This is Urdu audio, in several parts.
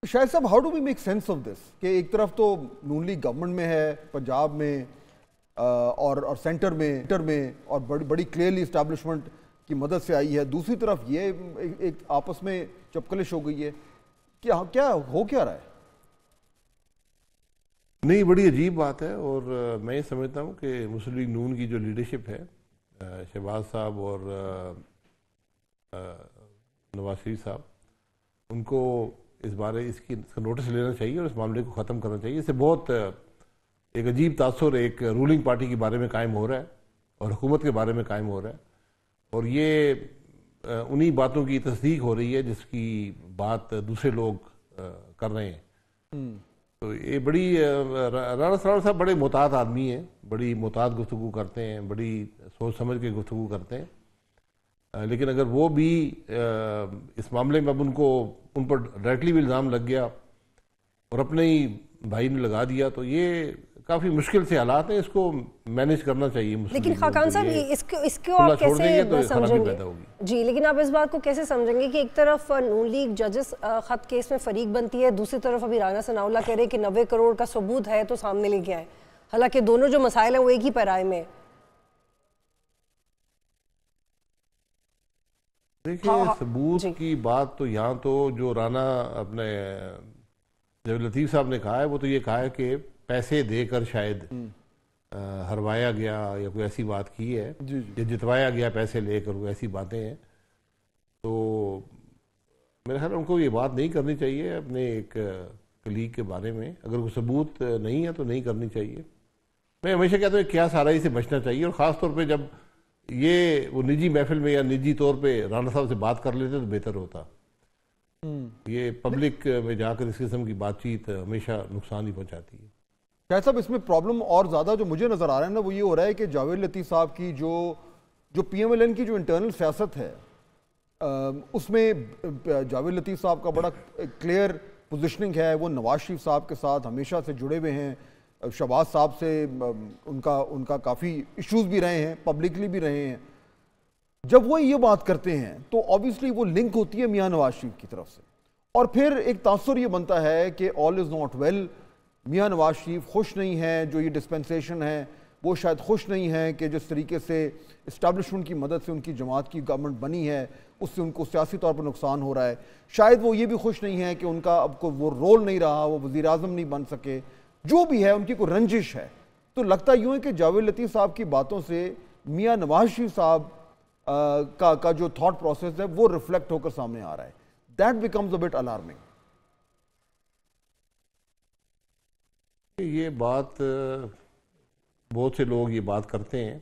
شاہد صاحب how do we make sense of this کہ ایک طرف تو نون لیگ گورنمنٹ میں ہے پنجاب میں اور سینٹر میں اور بڑی کلیئرلی اسٹیبلشمنٹ کی مدد سے آئی ہے، دوسری طرف یہ ایک آپس میں چپکلش ہو گئی ہے، کیا ہو کیا رہا ہے؟ نہیں، بڑی عجیب بات ہے اور میں یہ سمجھتا ہوں کہ مسلم لیگ نون کی جو لیڈرشپ ہے شہباز صاحب اور نواز شریف صاحب، ان کو اس بارے اس کا نوٹس لینا چاہیے اور اس معاملے کو ختم کرنا چاہیے۔ اس سے بہت ایک عجیب تاثر ایک رولنگ پارٹی کے بارے میں قائم ہو رہا ہے اور حکومت کے بارے میں قائم ہو رہا ہے، اور یہ انہی باتوں کی تصدیق ہو رہی ہے جس کی بات دوسرے لوگ کر رہے ہیں۔ تو یہ بڑی رانا صاحب بڑے محتاط آدمی ہیں، بڑی محتاط گفتگو کرتے ہیں، بڑی سوچ سمجھ کے گفتگو کرتے ہیں، لیکن اگر وہ بھی اس معاملے میں اب ان پر ڈائریکٹلی بھی الزام لگ گیا اور اپنے ہی بھائی نے لگا دیا تو یہ کافی مشکل سے حالات ہیں، اس کو مینیج کرنا چاہیے۔ لیکن خاقان صاحب اس کو آپ کیسے سمجھیں گے؟ جی، لیکن آپ اس بات کو کیسے سمجھیں گے کہ ایک طرف نون لیگ ججز خط کیس میں فریق بنتی ہے، دوسری طرف ابھی رانا ثناء اللہ کہہ رہے کہ 90 کروڑ کا ثبوت ہے تو سامنے لے کے آئے، حالانکہ دونوں جو مسائل ہیں وہ ایک ہی پیرائے میں۔ دیکھیں، ثبوت کی بات تو یہاں تو جو رانا اپنے جب لطیف صاحب نے کہا ہے وہ تو یہ کہا ہے کہ پیسے دے کر شاید ہروایا گیا یا کوئی ایسی بات کی ہے، یا جتوایا گیا پیسے لے کر، وہ ایسی باتیں ہیں۔ تو میرے خیال ان کو یہ بات نہیں کرنی چاہیے اپنے ایک کلیگ کے بارے میں، اگر کوئی ثبوت نہیں ہے تو نہیں کرنی چاہیے۔ میں ہمیشہ کہتا ہوں کیا سارائی سے بچنا چاہیے، اور خاص طور پہ جب یہ وہ نجی محفل میں یا نجی طور پہ رانا صاحب سے بات کر لیتے تو بہتر ہوتا۔ یہ پبلک میں جا کر اس قسم کی بات چیت ہمیشہ نقصان ہی پہنچاتی ہے۔ شاہد صاحب اس میں پرابلم اور زیادہ جو مجھے نظر آ رہا ہے نا وہ یہ ہو رہا ہے کہ جاوید لطیف صاحب کی جو پی ایم ایل این کی جو انٹرنل سیاست ہے اس میں جاوید لطیف صاحب کا بڑا کلیئر پوزیشننگ ہے، وہ نواز شریف صاحب کے ساتھ ہمیشہ سے جڑے ہوئے ہیں، شہباز صاحب سے ان کا کافی ایشوز بھی رہے ہیں، پبلکلی بھی رہے ہیں۔ جب وہ یہ بات کرتے ہیں تو obviously وہ لنک ہوتی ہے میاں نواز شریف کی طرف سے، اور پھر ایک تاثر یہ بنتا ہے کہ all is not well، Mian Nawaz Sharif خوش نہیں ہیں، جو یہ ڈسپنسیشن ہے وہ شاید خوش نہیں ہیں کہ جس طریقے سے اسٹیبلشمنٹ کی مدد سے ان کی جماعت کی گورنمنٹ بنی ہے اس سے ان کو سیاسی طور پر نقصان ہو رہا ہے، شاید وہ یہ بھی خوش نہیں ہیں کہ ان کا اب کوئی وہ رول نہیں رہا، وہ وزیر اعظم نہیں بن سکے، جو بھی ہے ان کی کوئی رنجش ہے۔ تو لگتا یوں ہے کہ جاوید لطیف صاحب کی باتوں سے میاں نواز شریف صاحب کا جو تھاٹ پروسیس ہے وہ ریفلیکٹ ہو کر سامنے آ رہا ہے۔ That becomes a but alarming. یہ بات بہت سے لوگ یہ بات کرتے ہیں،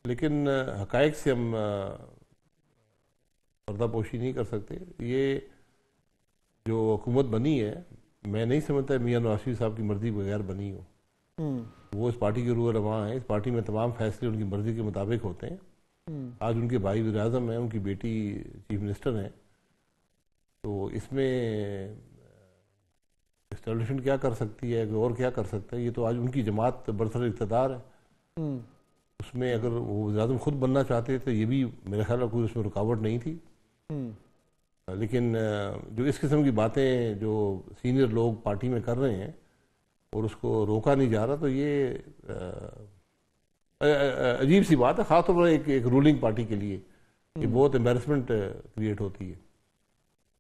لیکن حقائق سے ہم پردہ پوشی نہیں کر سکتے۔ یہ جو حکومت بنی ہے میں نہیں سمجھتا میاں نواز شریف صاحب کی مرضی بغیر بنی ہو۔ وہ اس پارٹی کے روح رواں ہیں، اس پارٹی میں تمام فیصلے ان کی مرضی کے مطابق ہوتے ہیں۔ آج ان کے بھائی وزیر اعظم ہیں، ان کی بیٹی چیف منسٹر ہیں، تو اس میں اسٹیبلشمنٹ کیا کر سکتی ہے، اور کیا کر سکتا ہے؟ یہ تو آج ان کی جماعت برسر اقتدار ہے۔ اس میں اگر وہ وزیر اعظم خود بننا چاہتے تو یہ بھی میرے خیال میں کوئی اس میں رکاوٹ نہیں تھی، لیکن جو اس قسم کی باتیں جو سینئر لوگ پارٹی میں کر رہے ہیں اور اس کو روکا نہیں جا رہا، تو یہ عجیب سی بات ہے، خاص طور پر ایک رولنگ پارٹی کے لیے یہ بہت امبیرسمنٹ کریٹ ہوتی ہے۔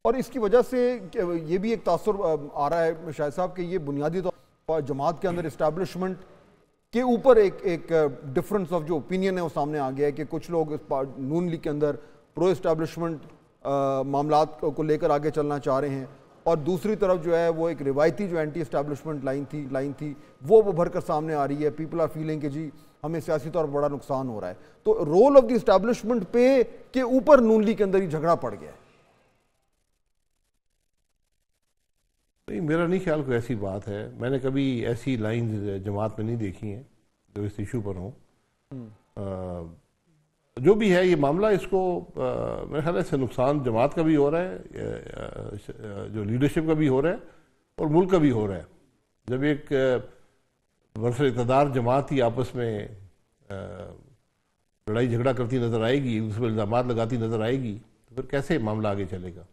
اور اس کی وجہ سے یہ بھی ایک تاثر آ رہا ہے شاہد صاحب کہ یہ بنیادی طور پر جماعت کے اندر اسٹیبلشمنٹ کے اوپر ایک ڈفرنس آف جو اوپینین ہے وہ سامنے آ گیا ہے کہ کچھ لوگ اس نون لیگ کے اندر پرو اسٹیبلشمنٹ معاملات کو لے کر آگے چلنا چاہ رہے ہیں، اور دوسری طرف جو ہے وہ ایک روایتی جو اینٹی اسٹیبلشمنٹ لائن تھی وہ بھر کر سامنے آ رہی ہے۔ پیپل آر فیلنگ کہ جی ہمیں سیاسی طور پر بڑا نقصان ہو رہا ہے، تو رول آف دی اسٹیبلشمنٹ پہ کے اوپر نون لیگ کے اندر ہی جھگڑا پڑ گیا ہے۔ نہیں، میرا نہیں خیال کوئی ایسی بات ہے، میں نے کبھی ایسی لائنز جماعت میں نہیں دیکھی ہیں جو اس ایشو پر ہوں۔ جو بھی ہے یہ معاملہ، اس کو میرے خیال ہے اس سے نقصان جماعت کا بھی ہو رہا ہے، جو لیڈرشپ کا بھی ہو رہا ہے، اور ملک کا بھی ہو رہا ہے۔ جب ایک برسر اقتدار جماعت ہی آپس میں لڑائی جھگڑا کرتی نظر آئے گی، اس پر الزامات لگاتی نظر آئے گی، تو پھر کیسے معاملہ آگے چلے گا؟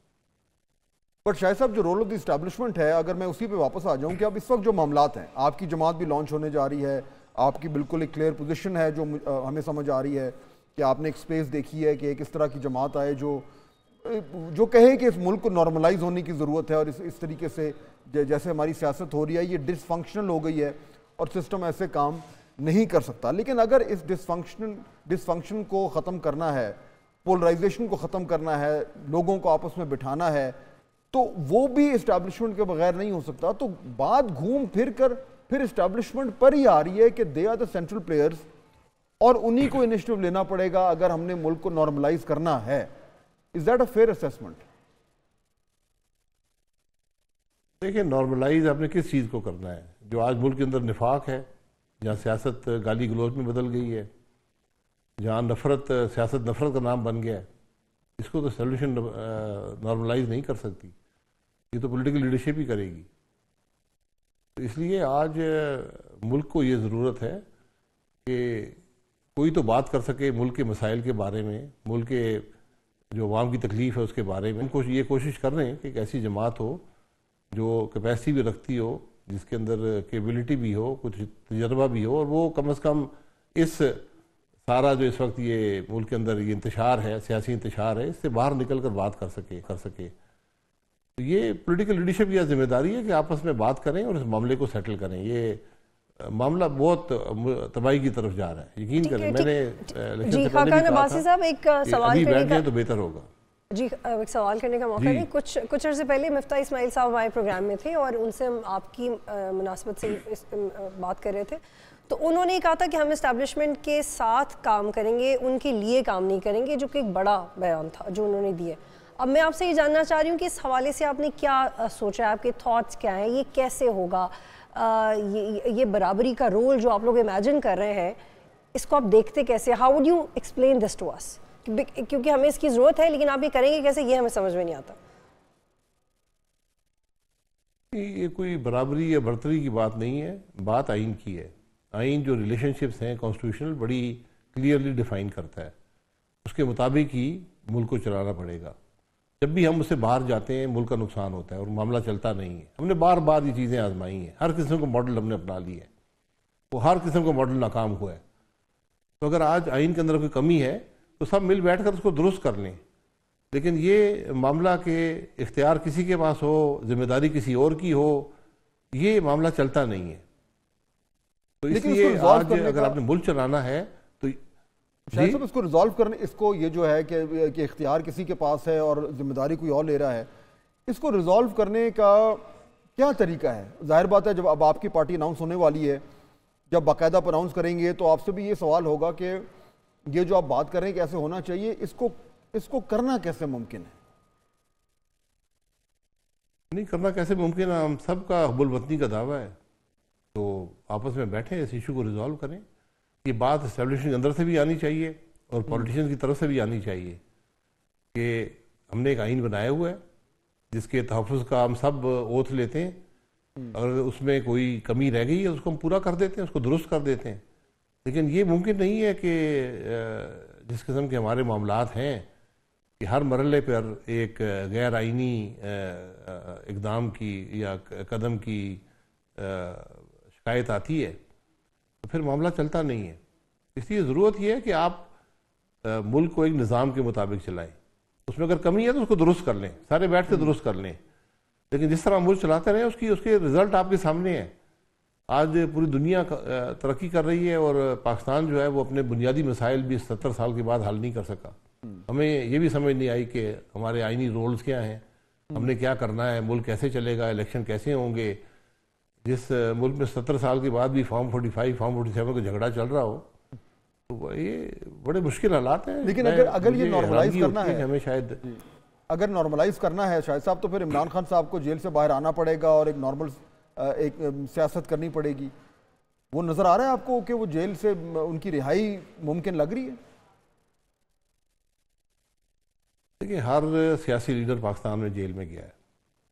بٹ شاہد صاحب جو رول آف دی اسٹیبلشمنٹ ہے، اگر میں اسی پہ واپس آ جاؤں کہ اب اس وقت جو معاملات ہیں، آپ کی جماعت بھی لانچ ہونے جا رہی ہے، آپ کی بالکل ایک کلیئر پوزیشن ہے جو ہمیں سمجھ آ رہی ہے کہ آپ نے ایک سپیس دیکھی ہے کہ ایک اس طرح کی جماعت آئے جو کہے کہ اس ملک کو نارملائز ہونے کی ضرورت ہے، اور اس طریقے سے جیسے ہماری سیاست ہو رہی ہے یہ ڈس فنکشنل ہو گئی ہے اور سسٹم ایسے کام نہیں کر سکتا. لیکن اگر اس ڈس فنکشن کو ختم کرنا ہے، پولرائزیشن کو ختم کرنا ہے، لوگوں کو آپس میں بٹھانا ہے، تو وہ بھی اسٹیبلشمنٹ کے بغیر نہیں ہو سکتا. تو بات گھوم پھر کر پھر اسٹیبلشمنٹ پر ہی آ رہی ہے کہ they are the central players, اور انہی کو انیشیٹو لینا پڑے گا اگر ہم نے ملک کو نارملائز کرنا ہے. Is that a fair assessment? دیکھیں، نارملائز آپ نے کس چیز کو کرنا ہے؟ جو آج ملک کے اندر نفاق ہے، جہاں سیاست گالی گلوچ میں بدل گئی ہے، جہاں سیاست نفرت کا نام بن گیا ہے، اس کو تو سولوشن نارملائز نہیں کر سکتی، یہ تو پولیٹیکل لیڈرشپ ہی کرے گی. تو اس لیے آج ملک کو یہ ضرورت ہے کہ کوئی تو بات کر سکے ملک کے مسائل کے بارے میں، ملک کے جو عوام کی تکلیف ہے اس کے بارے میں. یہ کوشش کر رہے ہیں کہ ایک ایسی جماعت ہو جو کیپیسٹی بھی رکھتی ہو، جس کے اندر کیپیبلٹی بھی ہو، کچھ تجربہ بھی ہو، اور وہ کم از کم اس سارا جو اس وقت یہ ملک کے اندر یہ انتشار ہے، سیاسی انتشار ہے، اس سے باہر نکل کر بات کر سکے. تو یہ پولیٹیکل لیڈرشپ کی ذمہ داری ہے کہ آپس میں بات کریں اور اس معاملے کو سیٹل کریں. یہ معاملہ بہت تباہی کی طرف جا رہا ہے، یقین کریں. میں نے جی خاقان عباسی صاحب ایک سوال کرنے کا تو بہتر ہوگا. جی ایک سوال کرنے کا موقع نہیں. کچھ عرصے پہلے مفتاح اسماعیل صاحب ہمارے پروگرام میں تھے اور ان سے ہم آپ کی مناسبت سے بات کر رہے تھے. تو انہوں نے کہا تھا کہ ہم اسٹیبلشمنٹ کے ساتھ کام کریں گے، ان کے لیے کام نہیں کریں گے، جو کہ ایک بڑا بیان تھا جو انہوں نے دیا. اب میں آپ سے یہ جاننا چاہ رہی ہوں کہ اس حوالے سے آپ نے کیا سوچا ہے، آپ کے تھاٹس کیا ہیں، یہ کیسے ہوگا؟ یہ برابری کا رول جو آپ لوگ امیجن کر رہے ہیں، اس کو آپ دیکھتے کیسے؟ How would you explain this to us? کیونکہ ہمیں اس کی ضرورت ہے، لیکن آپ یہ کریں گے کیسے، یہ ہمیں سمجھ میں نہیں آتا. یہ کوئی برابری یا برتری کی بات نہیں ہے، بات آئین کی ہے. آئین جو ریلیشن شپس ہیں کانسٹیٹیوشنل بڑی کلیئرلی ڈیفائن کرتا ہے، اس کے مطابق ہی ملک کو چلانا پڑے گا. جب بھی ہم اس سے باہر جاتے ہیں ملک کا نقصان ہوتا ہے اور معاملہ چلتا نہیں ہے. ہم نے بار بار یہ چیزیں آزمائی ہیں، ہر قسم کا ماڈل ہم نے اپنا لی ہے، وہ ہر قسم کا ماڈل ناکام ہوا ہے. تو اگر آج آئین کے اندر کوئی کمی ہے تو سب مل بیٹھ کر اس کو درست کر لیں. لیکن یہ معاملہ کہ اختیار کسی کے پاس ہو، ذمہ داری کسی اور کی ہو، یہ معاملہ چلتا نہیں ہے. تو اس لیے آج اگر آپ نے ملک چلانا ہے تو شاید صاحب اس کو ریزالو کرنے، اس کو یہ جو ہے کہ اختیار کسی کے پاس ہے اور ذمہ داری کوئی اور لے رہا ہے، اس کو ریزالو کرنے کا کیا طریقہ ہے؟ ظاہر بات ہے جب اب آپ کی پارٹی اناؤنس ہونے والی ہے، جب باقاعدہ اناؤنس کریں گے تو آپ سے بھی یہ سوال ہوگا کہ یہ جو آپ بات کر رہے ہیں کہ ایسے ہونا چاہیے، اس کو کرنا کیسے ممکن ہے؟ نہیں کرنا کیسے ممکن ہے؟ ہم سب کا حب الوطنی کا دعویٰ ہے، تو آپس میں بیٹھیں، اس ایشو کو ریزالو کریں. یہ بات اسٹیبلشمنٹ کے اندر سے بھی آنی چاہیے اور پولیٹیشین کی طرف سے بھی آنی چاہیے کہ ہم نے ایک آئین بنایا ہوا ہے جس کے تحفظ کا ہم سب اوتھ لیتے ہیں. اگر اس میں کوئی کمی رہ گئی ہے اس کو ہم پورا کر دیتے ہیں، اس کو درست کر دیتے ہیں. لیکن یہ ممکن نہیں ہے کہ جس قسم کے ہمارے معاملات ہیں کہ ہر مرحلے پر ایک غیر آئینی اقدام کی یا قدم کی شکایت آتی ہے تو پھر معاملہ چلتا نہیں ہے. اس لیے ضرورت یہ ہے کہ آپ ملک کو ایک نظام کے مطابق چلائیں. اس میں اگر کمی ہے تو اس کو درست کر لیں، سارے بیٹھ کے درست کر لیں. لیکن جس طرح ملک چلاتے رہیں اس کے رزلٹ آپ کے سامنے ہیں. آج پوری دنیا ترقی کر رہی ہے اور پاکستان جو ہے وہ اپنے بنیادی مسائل بھی 70 سال کے بعد حل نہیں کر سکا. ہمیں یہ بھی سمجھ نہیں آئی کہ ہمارے آئینی رولز کیا ہیں، ہم نے کیا کرنا ہے، ملک کیسے چلے گا، الیکشن کیسے ہوں گے. جس ملک میں 70 سال کے بعد بھی فارم 45 فارم 47 کا جھگڑا چل رہا ہو تو یہ بڑے مشکل حالات ہیں. لیکن اگر یہ نارملائز کرنا ہے، ہمیں شاید اگر نارملائز کرنا ہے شاہد صاحب، تو پھر عمران خان صاحب کو جیل سے باہر آنا پڑے گا اور ایک نارمل ایک سیاست کرنی پڑے گی. وہ نظر آ رہا ہے آپ کو کہ وہ جیل سے ان کی رہائی ممکن لگ رہی ہے؟ دیکھیں ہر سیاسی لیڈر پاکستان میں جیل میں گیا ہے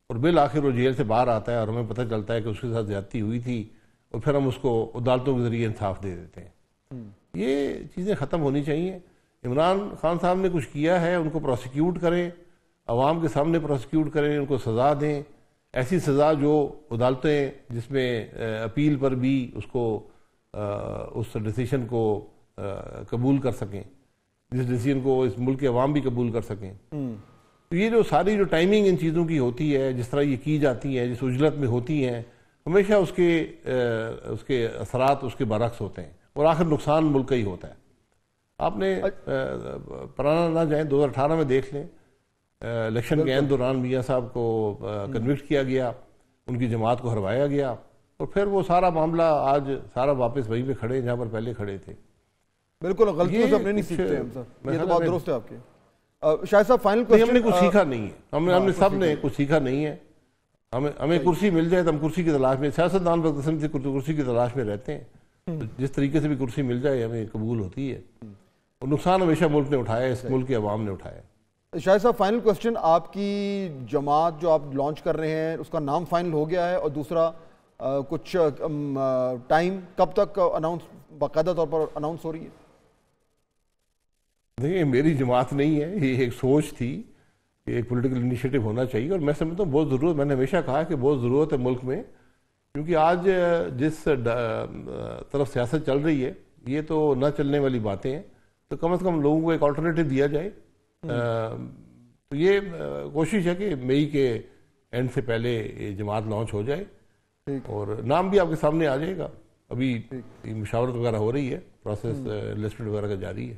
اور بالآخر وہ جیل سے باہر آتا ہے اور ہمیں پتہ چلتا ہے کہ اس کے ساتھ زیادتی ہوئی تھی اور پھر ہم اس کو عدالتوں کے ذریعے انصاف دے دیتے ہیں. یہ چیزیں ختم ہونی چاہیے. عمران خان صاحب نے کچھ کیا ہے، ان کو پروسیکیوٹ کریں، عوام کے سامنے پروسیکیوٹ کریں، ان کو سزا دیں، ایسی سزا جو عدالتیں جس میں اپیل پر بھی اس کو اس ڈیسیشن کو قبول کر سکیں، جس ڈیسیجن کو اس ملک کے عوام بھی قبول کر سکیں. تو یہ جو ساری جو ٹائمنگ ان چیزوں کی ہوتی ہے، جس طرح یہ کی جاتی ہیں، جس اجلت میں ہوتی ہیں، ہمیشہ اس کے اثرات اس کے برعکس ہوتے ہیں اور آخر نقصان ملک کا ہی ہوتا ہے. آپ نے پرانا نہ جائیں، 2018 میں دیکھ لیں، الیکشن کے عین دوران میاں صاحب کو کنوکٹ کیا گیا، ان کی جماعت کو ہروایا گیا، اور پھر وہ سارا معاملہ آج سارا واپس وہیں پہ کھڑے جہاں پر پہلے کھڑے تھے. بالکل غلطیوں سے ہم نہیں سیکھتے ہم سر، یہ تو بات درست ہے آپ کی. شاہد صاحب فائنل کوسچن. ہم نے کچھ سیکھا نہیں ہے، ہم نے سب نے کچھ سیکھا نہیں ہے. ہمیں کرسی مل جائے تو ہم کرسی کی تلاش میں، سیاستدان پر قسم سے کرسی کی تلاش میں رہتے ہیں، جس طریقے سے بھی کرسی مل جائے ہمیں قبول ہوتی ہے. اور نقصان ہمیشہ ملک نے اٹھایا، اس ملک کے عوام نے اٹھایا. شاہد صاحب فائنل کوسچن، آپ کی جماعت جو آپ لانچ کر رہے ہیں اس کا نام فائنل ہو گیا ہے؟ اور دوسرا کچھ ٹائم کب تک اناؤنس باقاعدہ طور پر اناؤنس ہو رہی ہے؟ دیکھیں، میری جماعت نہیں ہے، یہ ایک سوچ تھی کہ ایک پولیٹیکل انیشیٹو ہونا چاہیے، اور میں سمجھتا ہوں بہت ضرورت، میں نے ہمیشہ کہا کہ بہت ضرورت ہے ملک میں، کیونکہ آج جس طرف سیاست چل رہی ہے یہ تو نہ چلنے والی باتیں ہیں. تو کم از کم لوگوں کو ایک آلٹرنیٹو دیا جائے. تو یہ کوشش ہے کہ مئی کے اینڈ سے پہلے یہ جماعت لانچ ہو جائے، اور نام بھی آپ کے سامنے آ جائے گا. ابھی مشاورت وغیرہ ہو رہی ہے، پروسیس لسٹمنٹ وغیرہ کا جاری ہے.